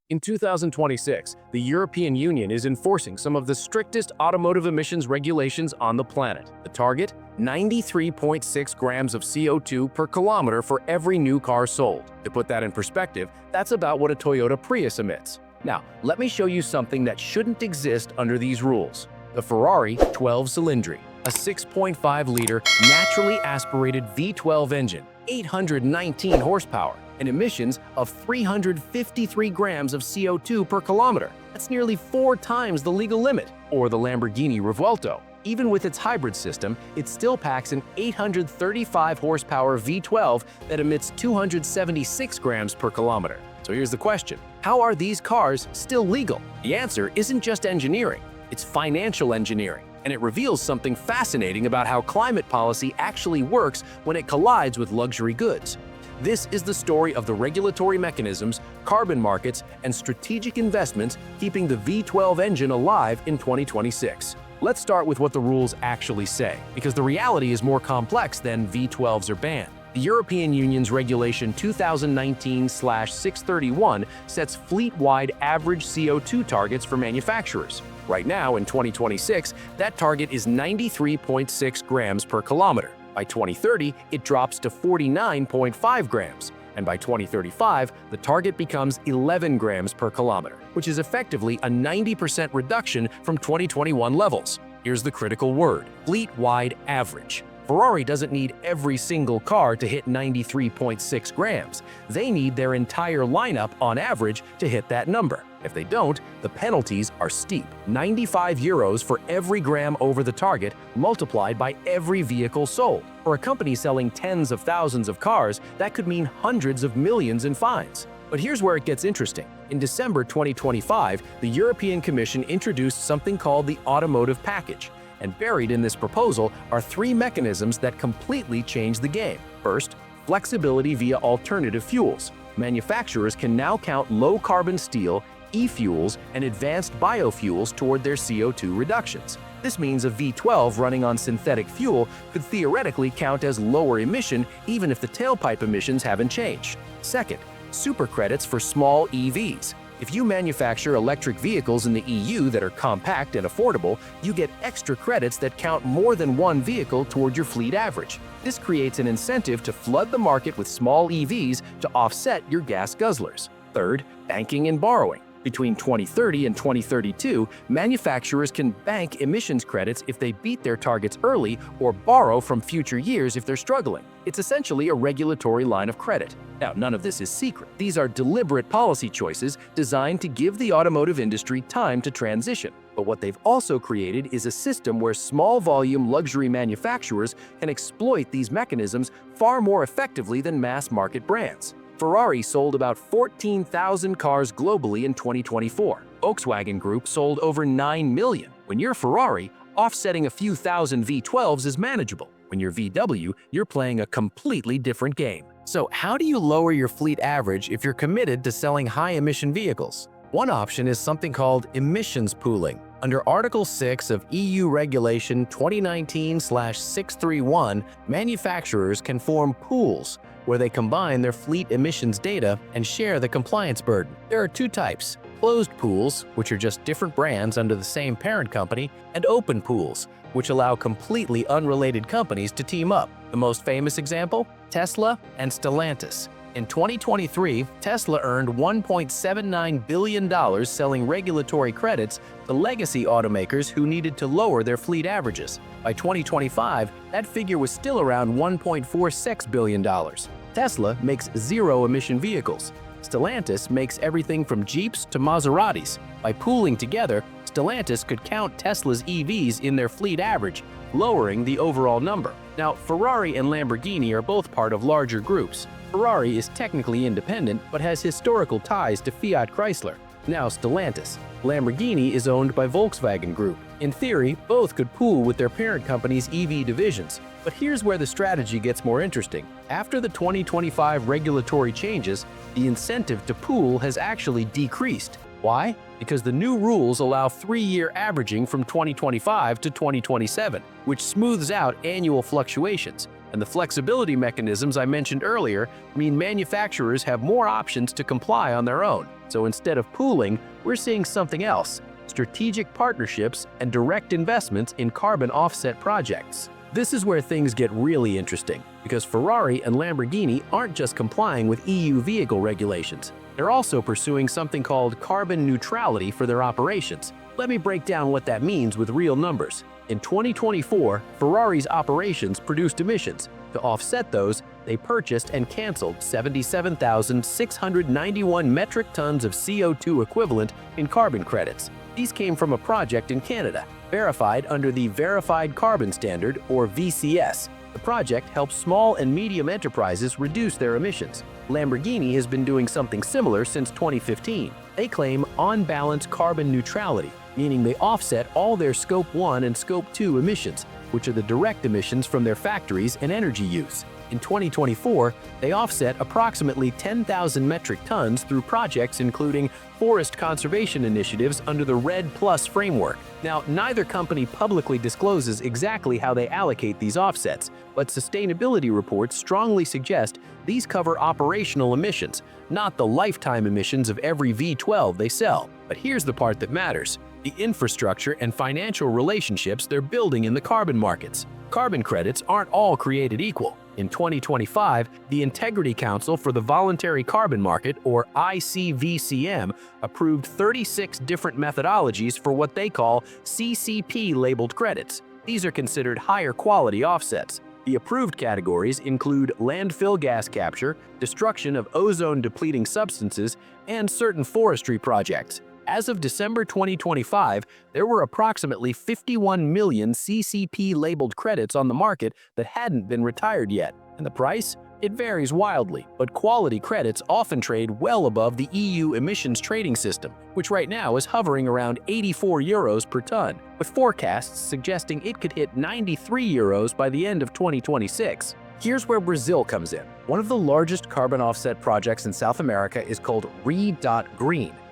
In 2026, the European Union is enforcing some of the strictest automotive emissions regulations on the planet. The target? 93.6 grams of CO2 per kilometer for every new car sold. To put that in perspective, that's about what a Toyota Prius emits. Now, let me show you something that shouldn't exist under these rules. The Ferrari 12-cylindry, a 6.5-liter naturally aspirated V12 engine, 819 horsepower, and emissions of 353 grams of CO2 per kilometer. That's nearly 4 times the legal limit. Or the Lamborghini Revuelto. Even with its hybrid system, it still packs an 835 horsepower V12 that emits 276 grams per kilometer. So here's the question: how are these cars still legal? The answer isn't just engineering, it's financial engineering. And it reveals something fascinating about how climate policy actually works when it collides with luxury goods. This is the story of the regulatory mechanisms, carbon markets, and strategic investments keeping the V12 engine alive in 2026. Let's start with what the rules actually say, because the reality is more complex than V12s are banned. The European Union's Regulation 2019/631 sets fleet-wide average CO2 targets for manufacturers. Right now, in 2026, that target is 93.6 grams per kilometer. By 2030, it drops to 49.5 grams. And by 2035, the target becomes 11 grams per kilometer, which is effectively a 90% reduction from 2021 levels. Here's the critical word: fleet-wide average. Ferrari doesn't need every single car to hit 93.6 grams. They need their entire lineup on average to hit that number. If they don't, the penalties are steep: 95 euros for every gram over the target, multiplied by every vehicle sold. For a company selling tens of thousands of cars, that could mean hundreds of millions in fines. But here's where it gets interesting. In December 2025, the European Commission introduced something called the automotive package. And buried in this proposal are 3 mechanisms that completely change the game. First, flexibility via alternative fuels. Manufacturers can now count low-carbon steel, e-fuels, and advanced biofuels toward their CO2 reductions. This means a V12 running on synthetic fuel could theoretically count as lower emission even if the tailpipe emissions haven't changed. Second, super credits for small EVs. If you manufacture electric vehicles in the EU that are compact and affordable, you get extra credits that count more than one vehicle toward your fleet average. This creates an incentive to flood the market with small EVs to offset your gas guzzlers. Third, banking and borrowing. Between 2030 and 2032, manufacturers can bank emissions credits if they beat their targets early or borrow from future years if they're struggling. It's essentially a regulatory line of credit. Now, none of this is secret. These are deliberate policy choices designed to give the automotive industry time to transition. But what they've also created is a system where small-volume luxury manufacturers can exploit these mechanisms far more effectively than mass-market brands. Ferrari sold about 14,000 cars globally in 2024. Volkswagen Group sold over 9 million. When you're Ferrari, offsetting a few thousand V12s is manageable. When you're VW, you're playing a completely different game. So how do you lower your fleet average if you're committed to selling high-emission vehicles? One option is something called emissions pooling. Under Article 6 of EU Regulation 2019/631, manufacturers can form pools where they combine their fleet emissions data and share the compliance burden. There are 2 types: closed pools, which are just different brands under the same parent company, and open pools, which allow completely unrelated companies to team up. The most famous example? Tesla and Stellantis. In 2023, Tesla earned $1.79 billion selling regulatory credits to legacy automakers who needed to lower their fleet averages. By 2025, that figure was still around $1.46 billion. Tesla makes zero-emission vehicles. Stellantis makes everything from Jeeps to Maseratis. By pooling together, Stellantis could count Tesla's EVs in their fleet average, lowering the overall number. Now, Ferrari and Lamborghini are both part of larger groups. Ferrari is technically independent, but has historical ties to Fiat Chrysler. Now Stellantis. Lamborghini is owned by Volkswagen Group. In theory, both could pool with their parent company's EV divisions. But here's where the strategy gets more interesting. After the 2025 regulatory changes, the incentive to pool has actually decreased. Why? Because the new rules allow 3-year averaging from 2025 to 2027, which smooths out annual fluctuations. And the flexibility mechanisms I mentioned earlier mean manufacturers have more options to comply on their own. So instead of pooling, we're seeing something else: strategic partnerships and direct investments in carbon offset projects. This is where things get really interesting, because Ferrari and Lamborghini aren't just complying with EU vehicle regulations. They're also pursuing something called carbon neutrality for their operations. Let me break down what that means with real numbers. In 2024, Ferrari's operations produced emissions. To offset those, they purchased and canceled 77,691 metric tons of CO2 equivalent in carbon credits. These came from a project in Canada, verified under the Verified Carbon Standard, or VCS. The project helps small and medium enterprises reduce their emissions. Lamborghini has been doing something similar since 2015. They claim on-balance carbon neutrality, meaning they offset all their Scope 1 and Scope 2 emissions, which are the direct emissions from their factories and energy use. In 2024, they offset approximately 10,000 metric tons through projects including forest conservation initiatives under the RED+ framework. Now, neither company publicly discloses exactly how they allocate these offsets, but sustainability reports strongly suggest these cover operational emissions, not the lifetime emissions of every V12 they sell. But here's the part that matters: the infrastructure and financial relationships they're building in the carbon markets. Carbon credits aren't all created equal. In 2025, the Integrity Council for the Voluntary Carbon Market, or ICVCM, approved 36 different methodologies for what they call CCP-labeled credits. These are considered higher quality offsets. The approved categories include landfill gas capture, destruction of ozone-depleting substances, and certain forestry projects. As of December 2025, there were approximately 51 million CCP-labeled credits on the market that hadn't been retired yet. And the price? It varies wildly, but quality credits often trade well above the EU emissions trading system, which right now is hovering around 84 euros per ton, with forecasts suggesting it could hit 93 euros by the end of 2026. Here's where Brazil comes in. One of the largest carbon offset projects in South America is called Green.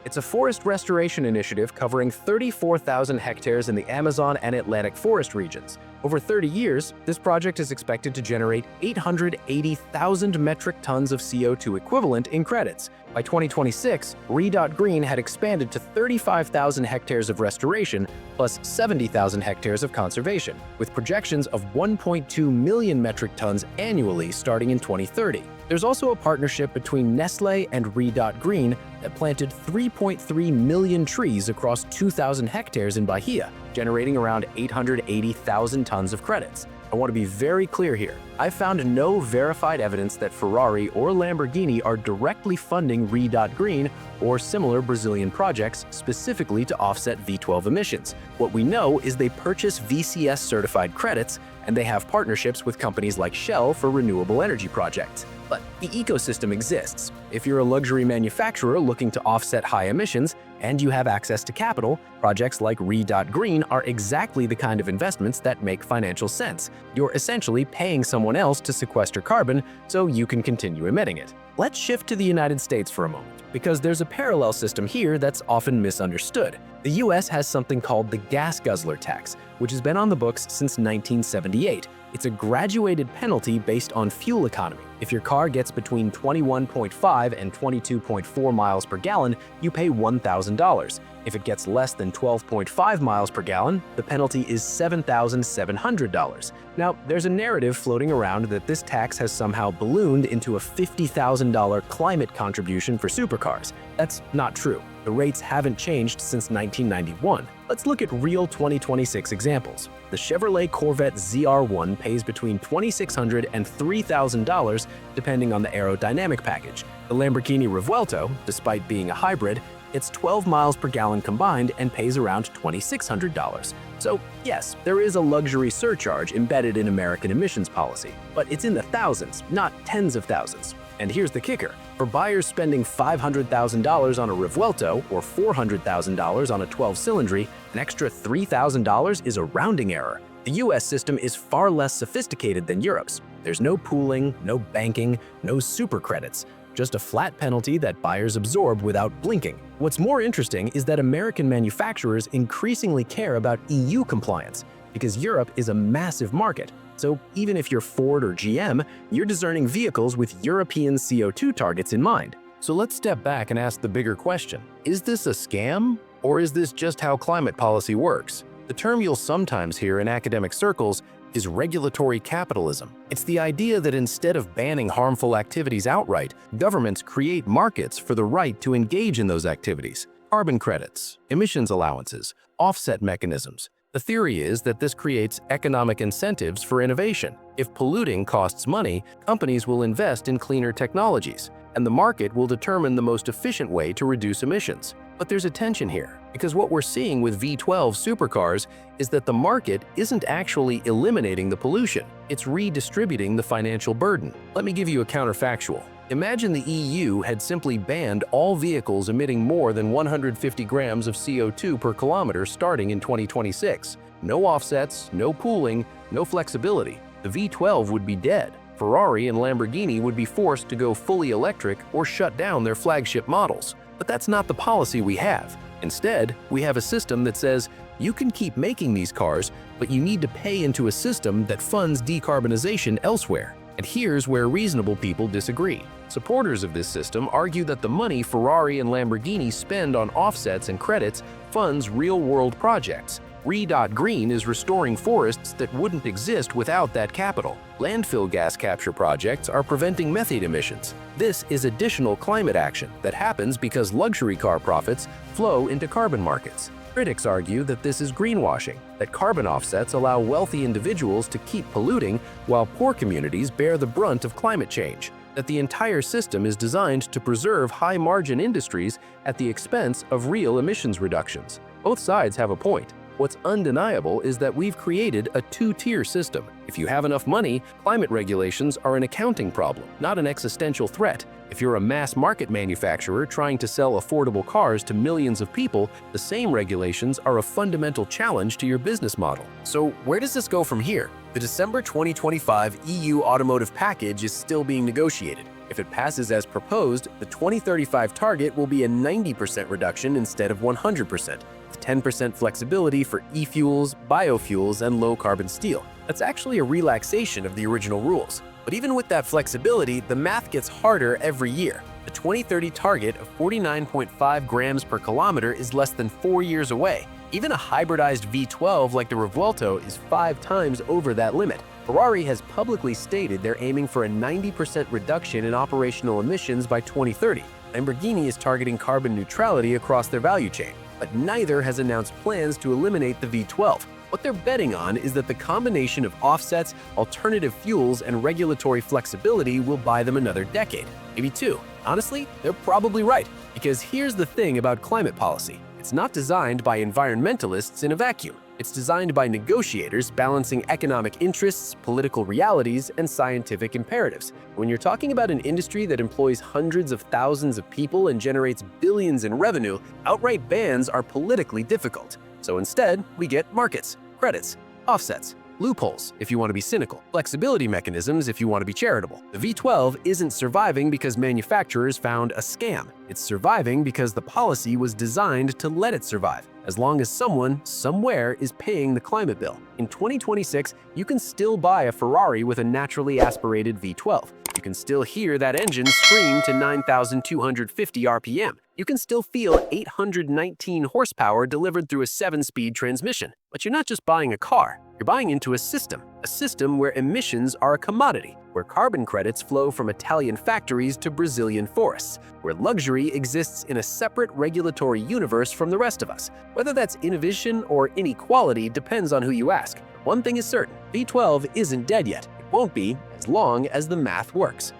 It's a forest restoration initiative covering 34,000 hectares in the Amazon and Atlantic forest regions. Over 30 years, this project is expected to generate 880,000 metric tons of CO2 equivalent in credits. By 2026, Green had expanded to 35,000 hectares of restoration plus 70,000 hectares of conservation, with projections of 1.2 million metric tons annually starting in 2030. There's also a partnership between Nestlé and Green that planted 3.3 million trees across 2,000 hectares in Bahia, generating around 880,000 tons of credits. I want to be very clear here. I found no verified evidence that Ferrari or Lamborghini are directly funding Green or similar Brazilian projects specifically to offset V12 emissions. What we know is they purchase VCS-certified credits, and they have partnerships with companies like Shell for renewable energy projects. But the ecosystem exists. If you're a luxury manufacturer looking to offset high emissions and you have access to capital, projects like Green are exactly the kind of investments that make financial sense. You're essentially paying someone else to sequester carbon so you can continue emitting it. Let's shift to the United States for a moment, because there's a parallel system here that's often misunderstood. The US has something called the gas guzzler tax, which has been on the books since 1978. It's a graduated penalty based on fuel economy. If your car gets between 21.5 and 22.4 miles per gallon, you pay $1,000. If it gets less than 12.5 miles per gallon, the penalty is $7,700. Now, there's a narrative floating around that this tax has somehow ballooned into a $50,000 climate contribution for supercars. That's not true. The rates haven't changed since 1991. Let's look at real 2026 examples. The Chevrolet Corvette ZR1 pays between $2,600 and $3,000 depending on the aerodynamic package. The Lamborghini Revuelto, despite being a hybrid, it's 12 miles per gallon combined and pays around $2,600. So yes, there is a luxury surcharge embedded in American emissions policy, but it's in the thousands, not tens of thousands. And here's the kicker. For buyers spending $500,000 on a Revuelto or $400,000 on a 12-cylindry, an extra $3,000 is a rounding error. The US system is far less sophisticated than Europe's. There's no pooling, no banking, no super credits, just a flat penalty that buyers absorb without blinking. What's more interesting is that American manufacturers increasingly care about EU compliance, because Europe is a massive market. So even if you're Ford or GM, you're designing vehicles with European CO2 targets in mind. So let's step back and ask the bigger question. Is this a scam? Or is this just how climate policy works? The term you'll sometimes hear in academic circles is regulatory capitalism. It's the idea that instead of banning harmful activities outright, governments create markets for the right to engage in those activities. Carbon credits, emissions allowances, offset mechanisms. The theory is that this creates economic incentives for innovation. If polluting costs money, companies will invest in cleaner technologies, and the market will determine the most efficient way to reduce emissions. But there's a tension here, because what we're seeing with V12 supercars is that the market isn't actually eliminating the pollution, it's redistributing the financial burden. Let me give you a counterfactual. Imagine the EU had simply banned all vehicles emitting more than 150 grams of CO2 per kilometer starting in 2026. No offsets, no pooling, no flexibility. The V12 would be dead. Ferrari and Lamborghini would be forced to go fully electric or shut down their flagship models. But that's not the policy we have. Instead, we have a system that says you can keep making these cars, but you need to pay into a system that funds decarbonization elsewhere. And here's where reasonable people disagree. Supporters of this system argue that the money Ferrari and Lamborghini spend on offsets and credits funds real-world projects. Green is restoring forests that wouldn't exist without that capital. Landfill gas capture projects are preventing methane emissions. This is additional climate action that happens because luxury car profits flow into carbon markets. Critics argue that this is greenwashing, that carbon offsets allow wealthy individuals to keep polluting while poor communities bear the brunt of climate change, that the entire system is designed to preserve high-margin industries at the expense of real emissions reductions. Both sides have a point. What's undeniable is that we've created a two-tier system. If you have enough money, climate regulations are an accounting problem, not an existential threat. If you're a mass market manufacturer trying to sell affordable cars to millions of people, the same regulations are a fundamental challenge to your business model. So where does this go from here? The December 2025 EU automotive package is still being negotiated. If it passes as proposed, the 2035 target will be a 90% reduction instead of 100%, with 10% flexibility for e-fuels, biofuels, and low-carbon steel. That's actually a relaxation of the original rules. But even with that flexibility, the math gets harder every year. The 2030 target of 49.5 grams per kilometer is less than 4 years away. Even a hybridized V12 like the Revuelto is 5 times over that limit. Ferrari has publicly stated they're aiming for a 90% reduction in operational emissions by 2030. Lamborghini is targeting carbon neutrality across their value chain, but neither has announced plans to eliminate the V12. What they're betting on is that the combination of offsets, alternative fuels, and regulatory flexibility will buy them another decade, maybe 2. Honestly, they're probably right, because here's the thing about climate policy. It's not designed by environmentalists in a vacuum. It's designed by negotiators balancing economic interests, political realities, and scientific imperatives. When you're talking about an industry that employs hundreds of thousands of people and generates billions in revenue, outright bans are politically difficult. So instead, we get markets, credits, offsets, loopholes if you want to be cynical, flexibility mechanisms if you want to be charitable. The V12 isn't surviving because manufacturers found a scam. It's surviving because the policy was designed to let it survive, as long as someone, somewhere, is paying the climate bill. In 2026, you can still buy a Ferrari with a naturally aspirated V12. You can still hear that engine scream to 9,250 RPM. You can still feel 819 horsepower delivered through a 7-speed transmission. But you're not just buying a car, you're buying into a system where emissions are a commodity, where carbon credits flow from Italian factories to Brazilian forests, where luxury exists in a separate regulatory universe from the rest of us. Whether that's innovation or inequality depends on who you ask. One thing is certain, V12 isn't dead yet. It won't be as long as the math works.